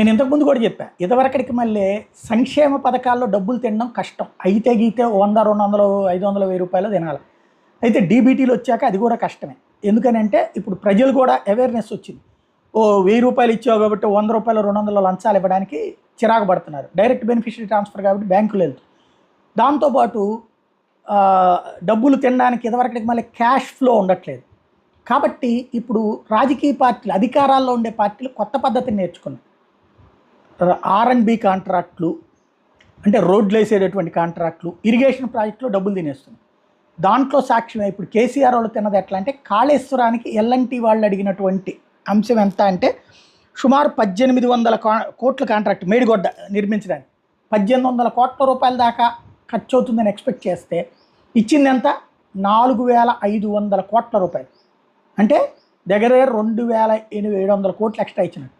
నేను ఇంతకుముందు కూడా చెప్పా, ఇదివరకటికి మళ్ళీ సంక్షేమ పథకాల్లో డబ్బులు తినడం కష్టం, అయితే గీతే 100, 200, 500, 1000 రూపాయలు తినాలి. అయితే డీబీటీలు వచ్చాక అది కూడా కష్టమే. ఎందుకనంటే ఇప్పుడు ప్రజలు కూడా అవేర్నెస్ వచ్చింది. ఓ 1000 రూపాయలు ఇచ్చావు కాబట్టి 100 రూపాయలు 200 లంచాలు ఇవ్వడానికి చిరాకు పడుతున్నారు. డైరెక్ట్ బెనిఫిషరీ ట్రాన్స్ఫర్ కాబట్టి బ్యాంకులు వెళ్తాయి. దాంతోపాటు డబ్బులు తినడానికి ఇదివరకటికి మళ్ళీ క్యాష్ ఫ్లో ఉండట్లేదు. కాబట్టి ఇప్పుడు రాజకీయ పార్టీలు, అధికారాల్లో ఉండే పార్టీలు కొత్త పద్ధతిని నేర్చుకున్నాయి. R&B కాంట్రాక్ట్లు, అంటే రోడ్లు వేసేటటువంటి కాంట్రాక్ట్లు, ఇరిగేషన్ ప్రాజెక్టులో డబ్బులు తినేస్తున్నాయి. దాంట్లో సాక్ష్యం ఇప్పుడు కేసీఆర్ వాళ్ళు తిన్నది ఎట్లా అంటే, కాళేశ్వరానికి ఎల్ఎన్టీ వాళ్ళు అడిగినటువంటి అంశం ఎంత అంటే సుమారు 1800 కోట్ల కాంట్రాక్ట్ మేడిగొడ్డ నిర్మించడానికి 1800 కోట్ల రూపాయల దాకా ఖర్చు అవుతుందని ఎక్స్పెక్ట్ చేస్తే ఇచ్చింది ఎంత? 4500 కోట్ల రూపాయలు. అంటే దగ్గర 2700 కోట్లు ఎక్స్ట్రా ఇచ్చినట్టు.